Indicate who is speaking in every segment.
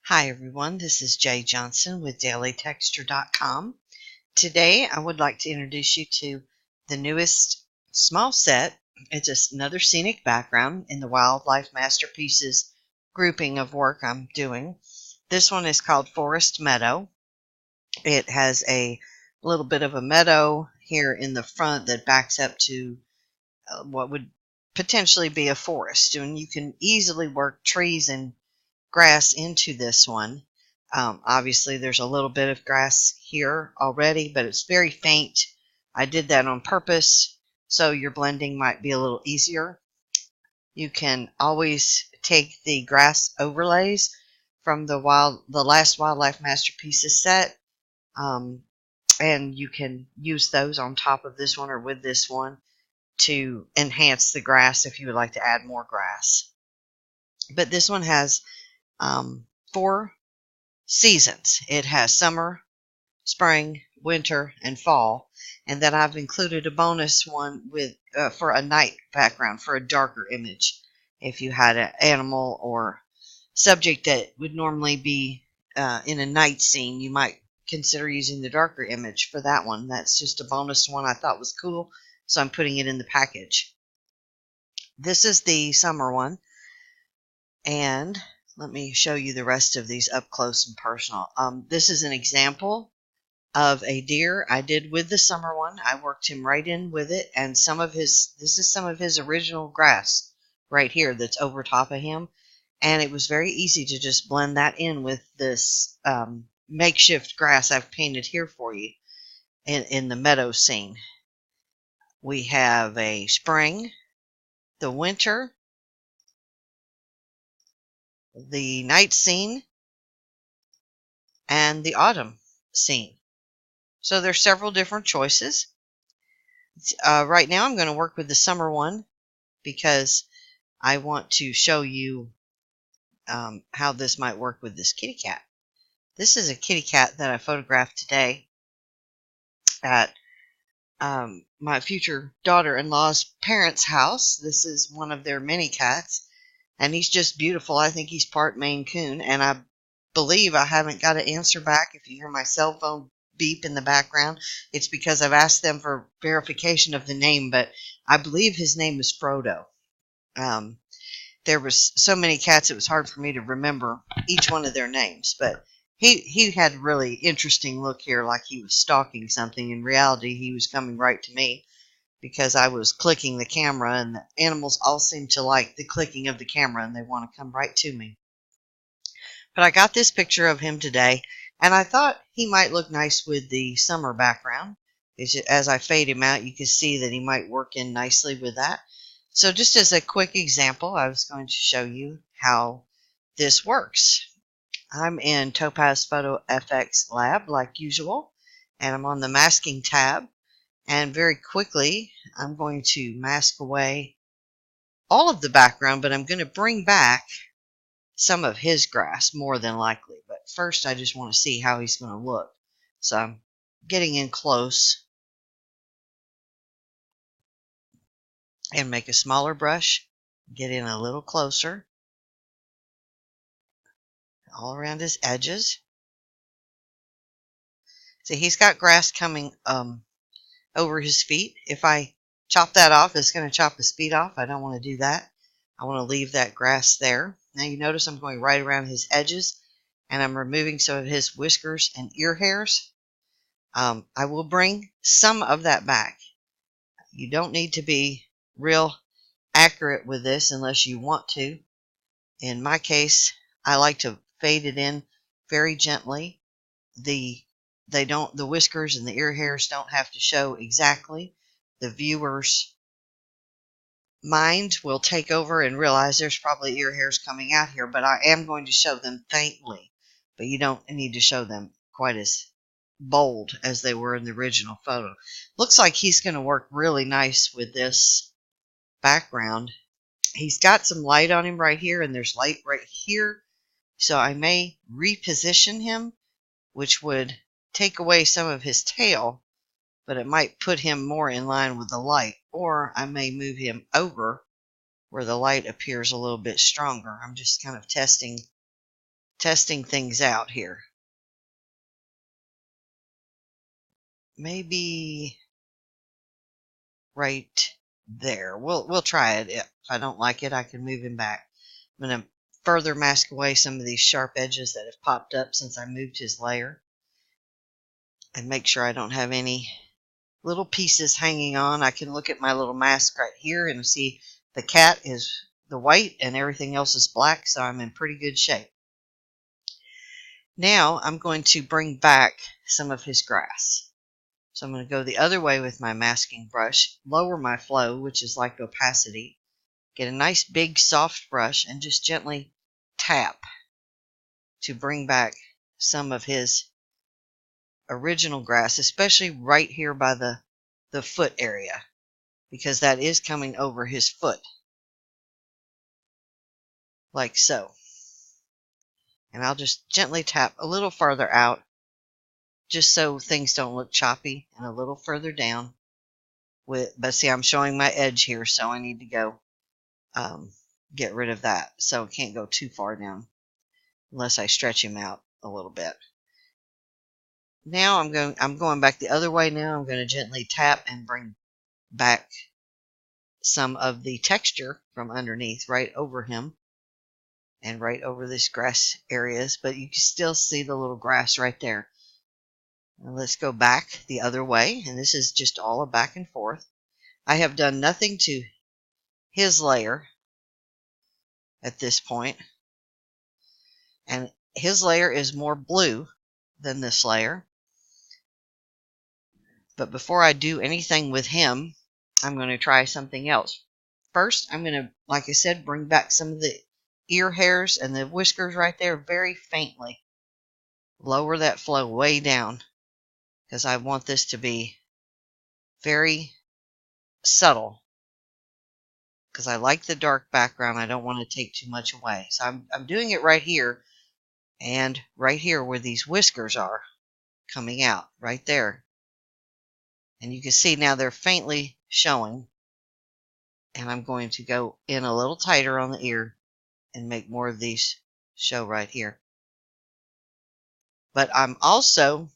Speaker 1: Hi everyone, this is Jay Johnson with dailytexture.com. Today I would like to introduce you to the newest small set. It's another scenic background in the Wildlife Masterpieces grouping of work I'm doing. This one is called Forest Meadow. It has a little bit of a meadow here in the front that backs up to what would potentially be a forest, and you can easily work trees and grass into this one. Obviously, there's a little bit of grass here already, but it's very faint. I did that on purpose, so your blending might be a little easier. You can always take the grass overlays from the last Wildlife Masterpieces set, and you can use those on top of this one or with this one to enhance the grass if you would like to add more grass. But this one has 4 seasons. It has summer, spring, winter, and fall. And then I've included a bonus one with for a night background, for a darker image. If you had an animal or subject that would normally be in a night scene, you might consider using the darker image for that one. That's just a bonus one I thought was cool, so I'm putting it in the package. This is the summer one, and let me show you the rest of these up close and personal. This is an example of a deer I did with the summer one. I worked him right in with it, and this is some of his original grass right here that's over top of him. And it was very easy to just blend that in with this makeshift grass I've painted here for you in the meadow scene. We have a spring, the winter, the night scene, and the autumn scene. So there's several different choices. Right now I'm going to work with the summer one because I want to show you how this might work with this kitty cat. This is a kitty cat that I photographed today at my future daughter-in-law's parents' house. This is one of their mini cats, and he's just beautiful. I think he's part Maine Coon, and I believe I haven't got an answer back. If you hear my cell phone beep in the background, it's because I've asked them for verification of the name, but I believe his name is Frodo. There was so many cats, it was hard for me to remember each one of their names, but he had a really interesting look here, like he was stalking something. In reality, he was coming right to me because I was clicking the camera, and the animals all seem to like the clicking of the camera, and they want to come right to me. But I got this picture of him today, and I thought he might look nice with the summer background. As I fade him out, you can see that he might work in nicely with that. So just as a quick example, I was going to show you how this works. I'm in Topaz Photo FX Lab like usual, and I'm on the masking tab, and very quickly I'm going to mask away all of the background, but I'm going to bring back some of his grass more than likely. But first I just want to see how he's going to look. So I'm getting in close and make a smaller brush, get in a little closer, all around his edges. See, he's got grass coming over his feet. If I chop that off, it's going to chop his feet off. I don't want to do that. I want to leave that grass there. Now you notice I'm going right around his edges, and I'm removing some of his whiskers and ear hairs. I will bring some of that back. You don't need to be real accurate with this unless you want to. In my case, I like to fade it in very gently. The whiskers and the ear hairs don't have to show exactly. The viewer's mind will take over and realize there's probably ear hairs coming out here, but I am going to show them faintly. But you don't need to show them quite as bold as they were in the original photo. Looks like he's going to work really nice with this background. He's got some light on him right here, and there's light right here. So I may reposition him, which would take away some of his tail, but it might put him more in line with the light. Or I may move him over where the light appears a little bit stronger. I'm just kind of testing testing things out here. Maybe right there. We'll try it. If I don't like it, I can move him back. I'm going to further mask away some of these sharp edges that have popped up since I moved his layer, and make sure I don't have any little pieces hanging on. I can look at my little mask right here and see the cat is the white and everything else is black, so I'm in pretty good shape. Now I'm going to bring back some of his grass. So I'm going to go the other way with my masking brush, lower my flow, which is like opacity, get a nice big soft brush and just gently tap to bring back some of his original grass, especially right here by the foot area, because that is coming over his foot, like so. And I'll just gently tap a little farther out, just so things don't look choppy, and a little further down. But see, I'm showing my edge here, so I need to go get rid of that. So it can't go too far down unless I stretch him out a little bit. Now I'm going back the other way now. I'm going to gently tap and bring back some of the texture from underneath right over him and right over this grass areas, but you can still see the little grass right there. Now let's go back the other way, and this is just all a back and forth. I have done nothing to his layer at this point, and his layer is more blue than this layer. But before I do anything with him, I'm going to try something else. First, I'm going to, like I said, bring back some of the ear hairs and the whiskers right there very faintly. Lower that flow way down, because I want this to be very subtle, because I like the dark background. I don't want to take too much away. So I'm doing it right here and right here where these whiskers are coming out, right there. And you can see now they're faintly showing. And I'm going to go in a little tighter on the ear and make more of these show right here. But I'm also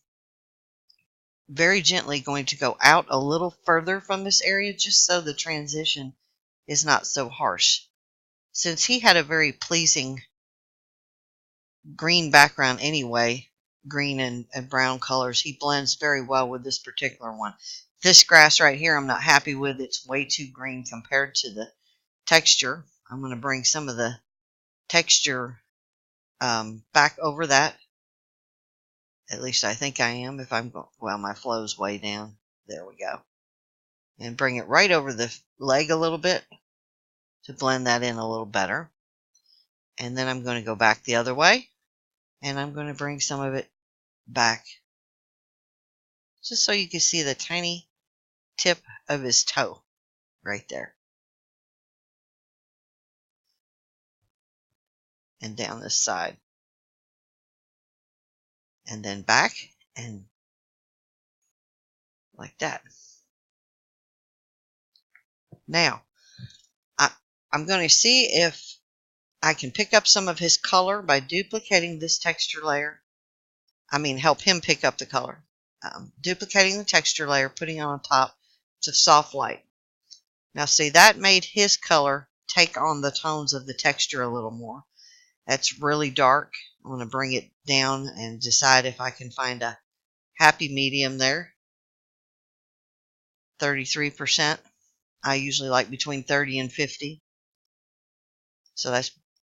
Speaker 1: very gently going to go out a little further from this area, just so the transition is not so harsh. Since he had a very pleasing green background anyway, green and brown colors, he blends very well with this particular one. This grass right here I'm not happy with. It's way too green compared to the texture. I'm going to bring some of the texture back over that. At least I think I am. If I'm going, well, my flow's way down. There we go. And bring it right over the leg a little bit to blend that in a little better. And then I'm going to go back the other way, and I'm going to bring some of it back just so you can see the tiny tip of his toe right there. And down this side. And then back and like that. Now, I'm going to see if I can pick up some of his color by duplicating this texture layer. Help him pick up the color. Duplicating the texture layer, putting it on top to soft light. Now see, that made his color take on the tones of the texture a little more. That's really dark. I'm going to bring it down and decide if I can find a happy medium there. 33%. I usually like between 30 and 50. So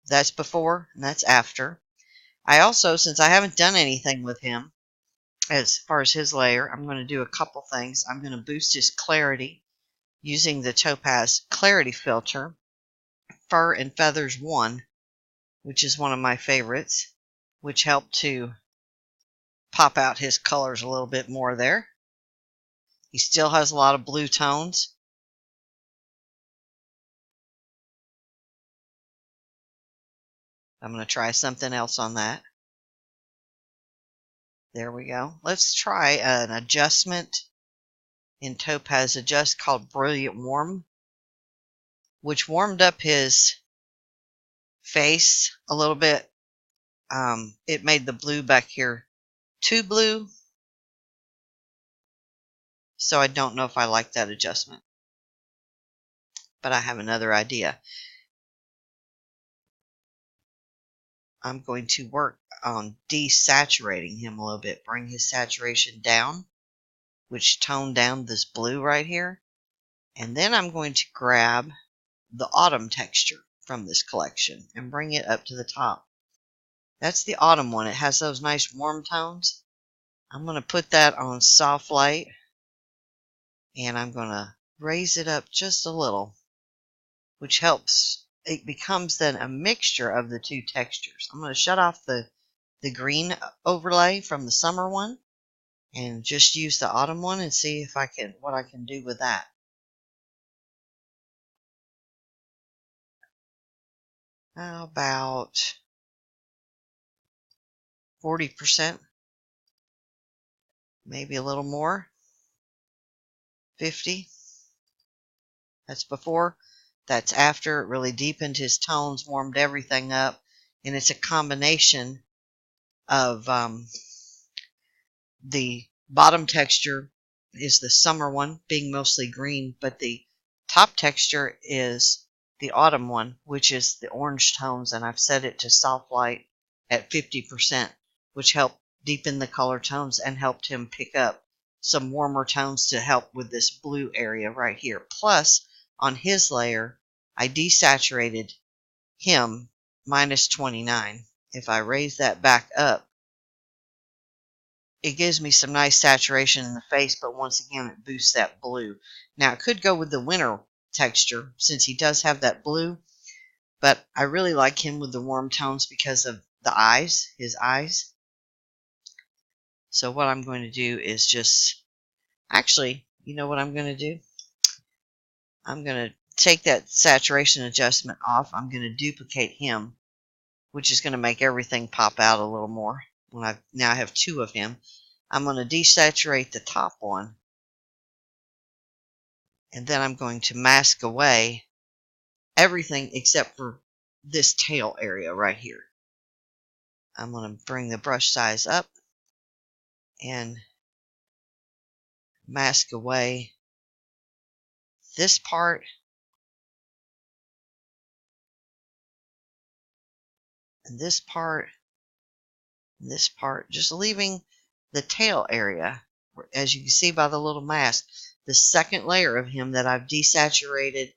Speaker 1: that's before and that's after. I also, since I haven't done anything with him as far as his layer, I'm going to do a couple things. I'm going to boost his clarity using the Topaz Clarity Filter, Fur and Feathers 1, which is one of my favorites, which helped to pop out his colors a little bit more there. He still has a lot of blue tones. I'm going to try something else on that. There we go. Let's try an adjustment in Topaz Adjust called Brilliant Warm, which warmed up his face a little bit it made the blue back here too blue. So I don't know if I like that adjustment. But I have another idea. I'm going to work on desaturating him a little bit. Bring his saturation down, which toned down this blue right here. And then I'm going to grab the autumn texture from this collection and bring it up to the top. That's the autumn one. It has those nice warm tones. I'm going to put that on soft light, and I'm going to raise it up just a little, which helps. It becomes then a mixture of the two textures. I'm going to shut off the green overlay from the summer one and just use the autumn one and see if what I can do with that. How about 40%? Maybe a little more. 50. That's before. That's after. It really deepened his tones, warmed everything up, and it's a combination of the bottom texture is the summer one, being mostly green, but the top texture is the autumn one, which is the orange tones, and I've set it to soft light at 50%, which helped deepen the color tones and helped him pick up some warmer tones to help with this blue area right here. Plus, on his layer, I desaturated him -29. If I raise that back up, it gives me some nice saturation in the face, but once again, it boosts that blue. Now, it could go with the winter texture, since he does have that blue, but I really like him with the warm tones because of the eyes, his eyes. So what I'm going to do is just, actually, you know what I'm going to do? I'm going to take that saturation adjustment off. I'm going to duplicate him, which is going to make everything pop out a little more. Now I have two of him. I'm going to desaturate the top one, and then I'm going to mask away everything except for this tail area right here. I'm going to bring the brush size up and mask away this part and this part and this part, just leaving the tail area, as you can see by the little mask, the second layer of him that I've desaturated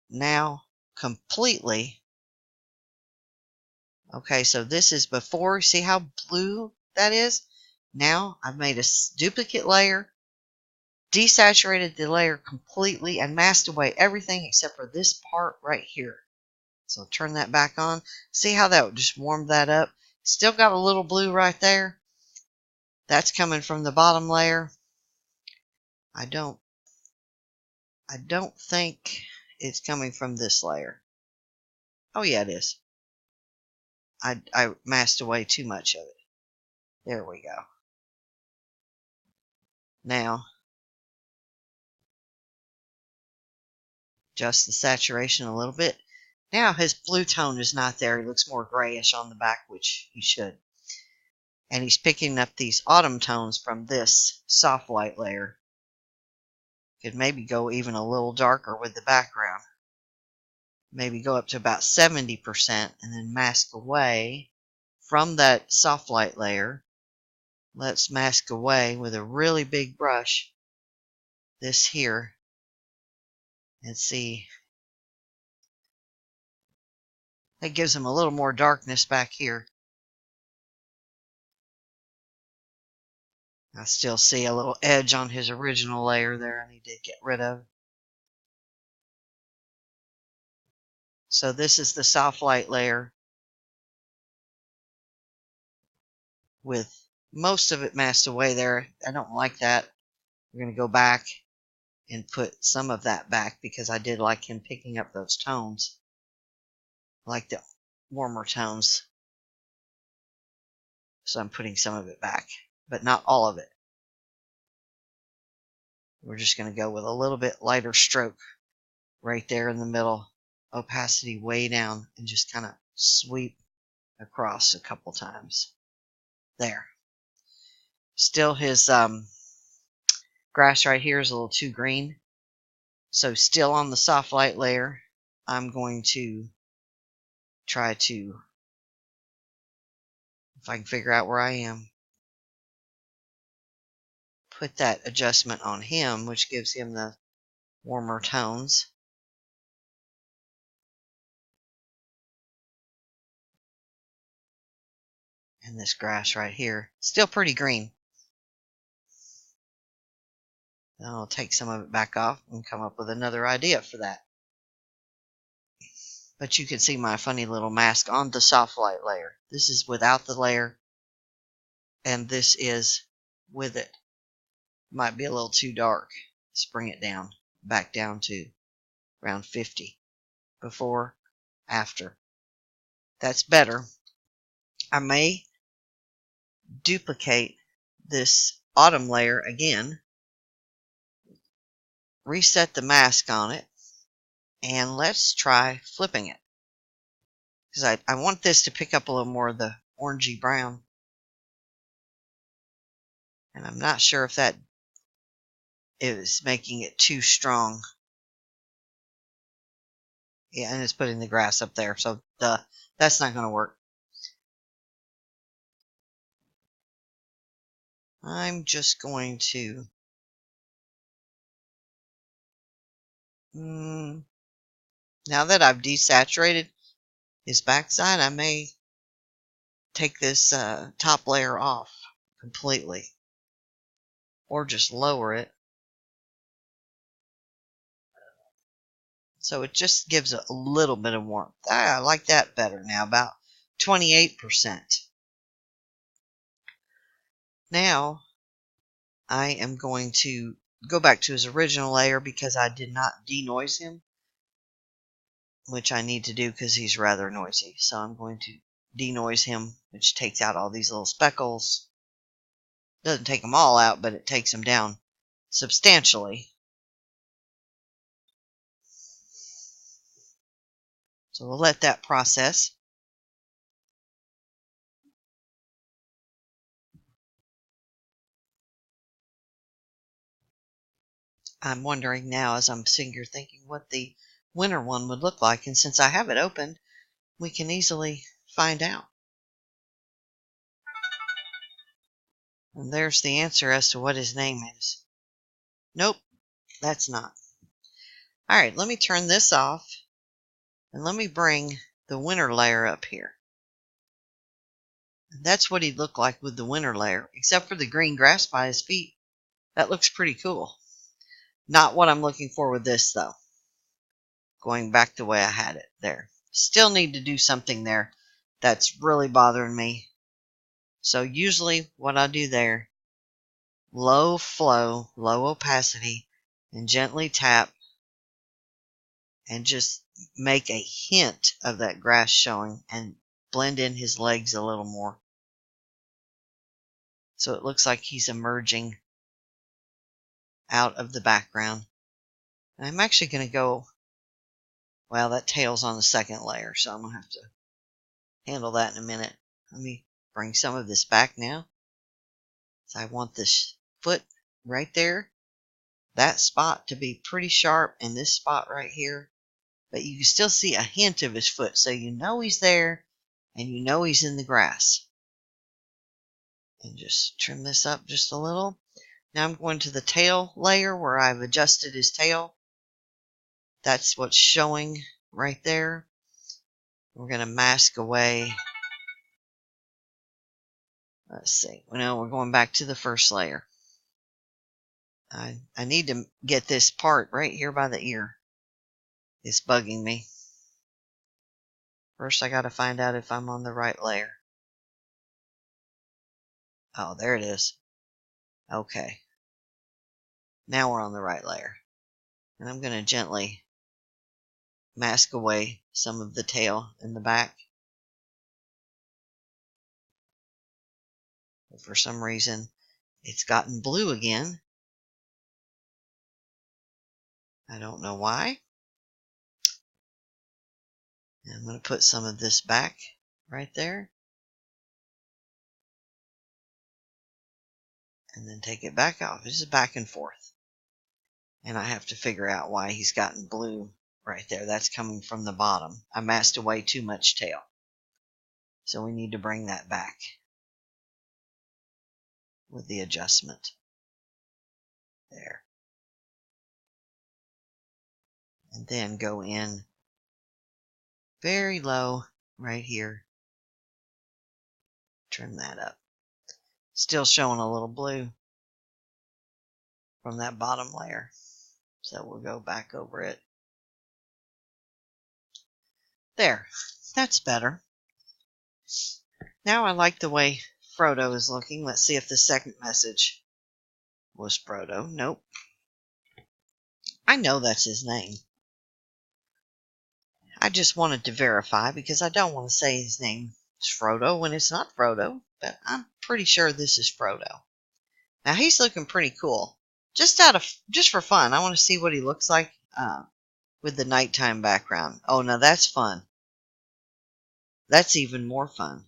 Speaker 1: now completely. Okay, so this is before. See how blue that is? Now I've made a duplicate layer, desaturated the layer completely, and masked away everything except for this part right here. So I'll turn that back on. See how that just warmed that up? Still got a little blue right there. That's coming from the bottom layer. I don't think it's coming from this layer. Oh yeah, it is. I masked away too much of it. There we go. Now, adjust the saturation a little bit. Now his blue tone is not there. He looks more grayish on the back, which he should. And he's picking up these autumn tones from this soft light layer. Could maybe go even a little darker with the background. Maybe go up to about 70% and then mask away from that soft light layer. Let's mask away with a really big brush this here and see. That gives him a little more darkness back here. I still see a little edge on his original layer there I need to get rid of. So this is the soft light layer with most of it masked away there. I don't like that. We're going to go back and put some of that back because I did like him picking up those tones. I like the warmer tones. So I'm putting some of it back, but not all of it. We're just going to go with a little bit lighter stroke right there in the middle. Opacity way down and just kind of sweep across a couple times. There. Still his grass right here is a little too green. So still on the soft light layer, I'm going to try to, if I can figure out where I am, put that adjustment on him, which gives him the warmer tones. And this grass right here, still pretty green. I'll take some of it back off and come up with another idea for that. But you can see my funny little mask on the soft light layer. This is without the layer, and this is with it. Might be a little too dark. Let's bring it down, back down to around 50. Before, after. That's better. I may duplicate this autumn layer again, reset the mask on it, and let's try flipping it. Because I want this to pick up a little more of the orangey brown. And I'm not sure if that is making it too strong. Yeah, and it's putting the grass up there, so that's not going to work. I'm just going to now that I've desaturated his backside, I may take this top layer off completely, or just lower it. So it just gives a little bit of warmth. I like that better now, about 28%. Now I am going to go back to his original layer because I did not denoise him, which I need to do because he's rather noisy. So I'm going to denoise him, which takes out all these little speckles. Doesn't take them all out, but it takes them down substantially. So we'll let that process. I'm wondering now, as I'm sitting here thinking, what the winter one would look like. And since I have it open, we can easily find out. And there's the answer as to what his name is. Nope, that's not. All right, let me turn this off. And let me bring the winter layer up here. And that's what he'd look like with the winter layer, except for the green grass by his feet. That looks pretty cool. Not what I'm looking for with this, though. Going back the way I had it there. Still need to do something there that's really bothering me. So usually what I do there, low flow, low opacity, and gently tap, and just make a hint of that grass showing and blend in his legs a little more. So it looks like he's emerging out of the background. And I'm actually going to go, well, that tail's on the second layer, so I'm going to have to handle that in a minute. Let me bring some of this back now. So I want this foot right there, that spot to be pretty sharp, and this spot right here. But you can still see a hint of his foot, so you know he's there, and you know he's in the grass. And just trim this up just a little. Now I'm going to the tail layer where I've adjusted his tail. That's what's showing right there. We're going to mask away. Let's see. Well, we're going back to the first layer. I need to get this part right here by the ear. It's bugging me. First, I got to find out if I'm on the right layer. Oh, there it is. Okay. Now we're on the right layer. And I'm going to gently mask away some of the tail in the back. But for some reason, it's gotten blue again. I don't know why. And I'm going to put some of this back right there. And then take it back off. This is back and forth. And I have to figure out why he's gotten blue right there. That's coming from the bottom. I masked away too much tail. So we need to bring that back with the adjustment. There. And then go in very low right here. Trim that up. Still showing a little blue from that bottom layer. So we'll go back over it. There. That's better. Now I like the way Frodo is looking. Let's see if the second message was Frodo. Nope. I know that's his name. I just wanted to verify because I don't want to say his name is Frodo when it's not Frodo, but I'm pretty sure this is Frodo. Now he's looking pretty cool. Just for fun, I want to see what he looks like with the nighttime background. Oh, now that's fun. That's even more fun.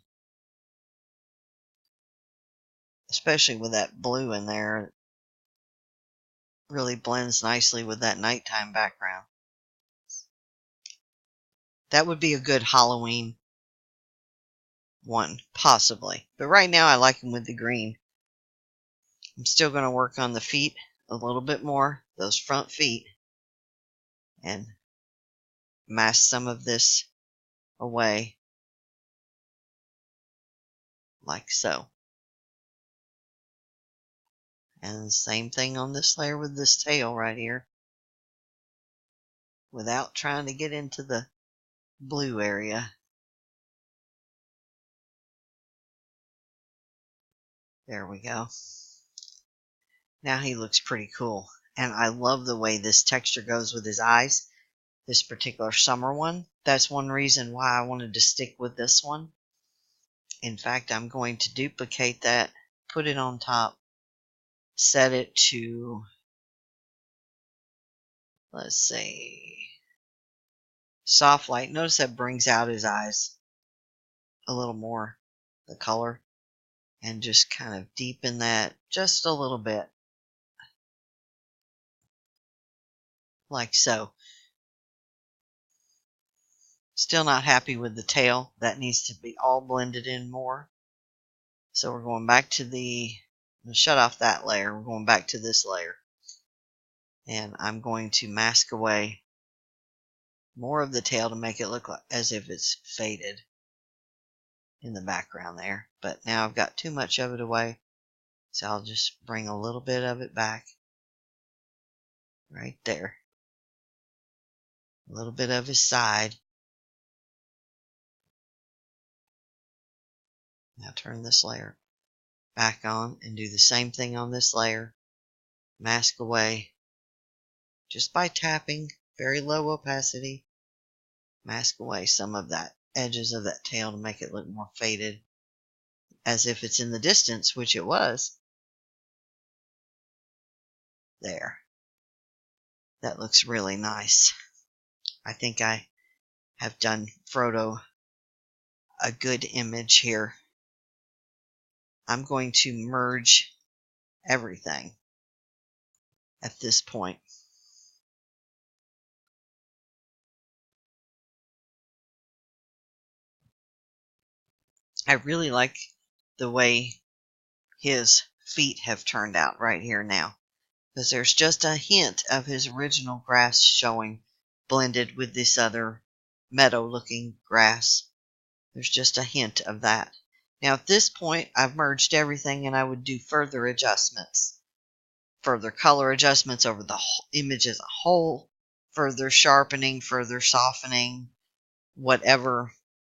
Speaker 1: Especially with that blue in there. It really blends nicely with that nighttime background. That would be a good Halloween one, possibly. But right now I like him with the green. I'm still going to work on the feet a little bit more, those front feet, and mask some of this away like so. And the same thing on this layer with this tail right here, without trying to get into the blue area. There we go. Now he looks pretty cool. And I love the way this texture goes with his eyes. This particular summer one. That's one reason why I wanted to stick with this one. In fact, I'm going to duplicate that, put it on top, set it to, let's see, soft light. Notice that brings out his eyes a little more, the color, and just kind of deepen that just a little bit, like so. Still not happy with the tail. That needs to be all blended in more. So we're going back to shut off that layer. We're going back to this layer. And I'm going to mask away more of the tail to make it look like, as if it's faded in the background there. But now I've got too much of it away. So I'll just bring a little bit of it back. Right there. A little bit of his side. Now turn this layer back on and do the same thing on this layer. Mask away just by tapping, very low opacity. Mask away some of that edges of that tail to make it look more faded, as if it's in the distance, which it was. There. That looks really nice. I think I have done Frodo a good image here. I'm going to merge everything at this point. I really like the way his feet have turned out right here now, because there's just a hint of his original grass showing blended with this other meadow looking grass. There's just a hint of that. Now at this point I've merged everything, and I would do further adjustments, further color adjustments over the image as a whole, further sharpening, further softening, whatever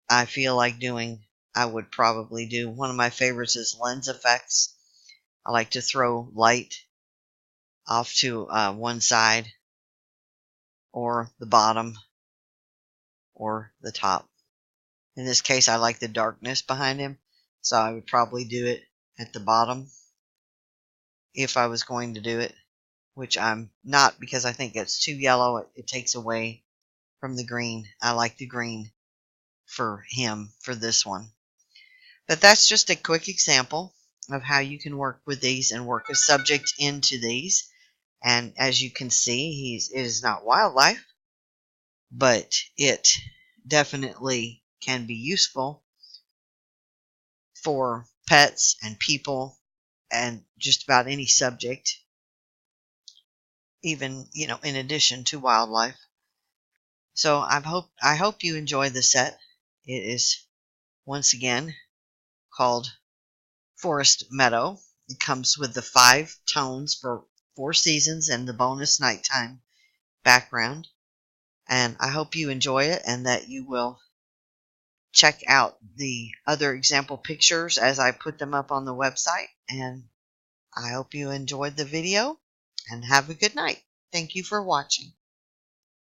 Speaker 1: I feel like doing, I would probably do. One of my favorites is lens effects. I like to throw light off to one side, or the bottom, or the top. In this case, I like the darkness behind him, so I would probably do it at the bottom if I was going to do it, which I'm not, because I think it's too yellow. It takes away from the green. I like the green. for him for this one. But that's just a quick example of how you can work with these and work a subject into these. And as you can see, it is not wildlife, but it definitely can be useful for pets and people and just about any subject, even, in addition to wildlife. So I hope you enjoy the set. It is once again called Forest Meadow. It comes with the 5 tones for 4 seasons and the bonus nighttime background. And I hope you enjoy it and that you will check out the other example pictures as I put them up on the website. And I hope you enjoyed the video and have a good night. Thank you for watching.